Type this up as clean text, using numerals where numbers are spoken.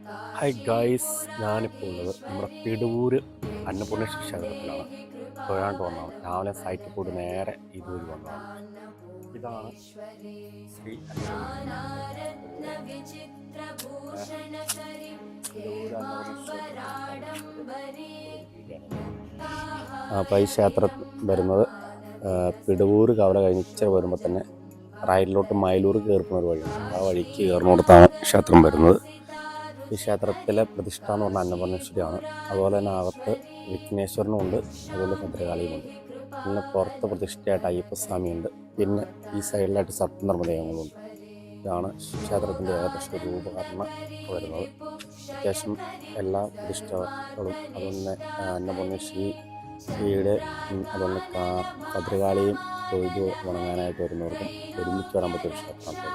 Hi guys, ഞാനിപ്പോൾ ഉള്ളത് നമ്മുടെ പിടൂര് അന്നപൂർണേശ്വരി ക്ഷേത്രത്തിലാണ്. തൊഴാണ്ട് വന്നതാണ്. രാവിലെ സൈറ്റിൽ പോയിട്ട് നേരെ ഇതുവഴി വന്നതാണ്. ഇതാണ് ശ്രീ അപ്പോൾ ഈ ക്ഷേത്രം വരുന്നത് പിടവൂർ കവല കഴിഞ്ഞ് ഇച്ചിരി വരുമ്പോൾ തന്നെ റൈറ്റിലോട്ട് മയിലൂർ കയറുന്ന ഒരു വഴിയുണ്ട്. ആ വഴിക്ക് കയറുന്നിടത്താണ് ക്ഷേത്രം വരുന്നത്. ഈ ക്ഷേത്രത്തിലെ പ്രതിഷ്ഠ എന്ന് പറഞ്ഞാൽ അന്നപൂർണേശ്വരിയാണ്. അതുപോലെ തന്നെ അകത്ത് വിഘ്നേശ്വരനും ഉണ്ട്, അതുപോലെ ഭദ്രകാളിയുമുണ്ട്. പിന്നെ പുറത്ത് പ്രതിഷ്ഠയായിട്ട് അയ്യപ്പസ്വാമിയുണ്ട്. പിന്നെ ഈ സൈഡിലായിട്ട് സപ്തധർമ്മദേവങ്ങളുണ്ട്. ഇതാണ് ക്ഷേത്രത്തിൻ്റെ ഏകദേശം രൂപകരണം വരുന്നത്. അത്യാവശ്യം എല്ലാ പ്രതിഷ്ഠകളും അതുപോലെ അന്നപൂർണേശ്വരിയുടെ അതുപോലെ ഭദ്രകാളിയും തൊഴുതു വണങ്ങാനായിട്ട് വരുന്നവർക്കും ഒരുമിച്ച് വരാൻ പറ്റിയൊരു ക്ഷേത്രമാണ്.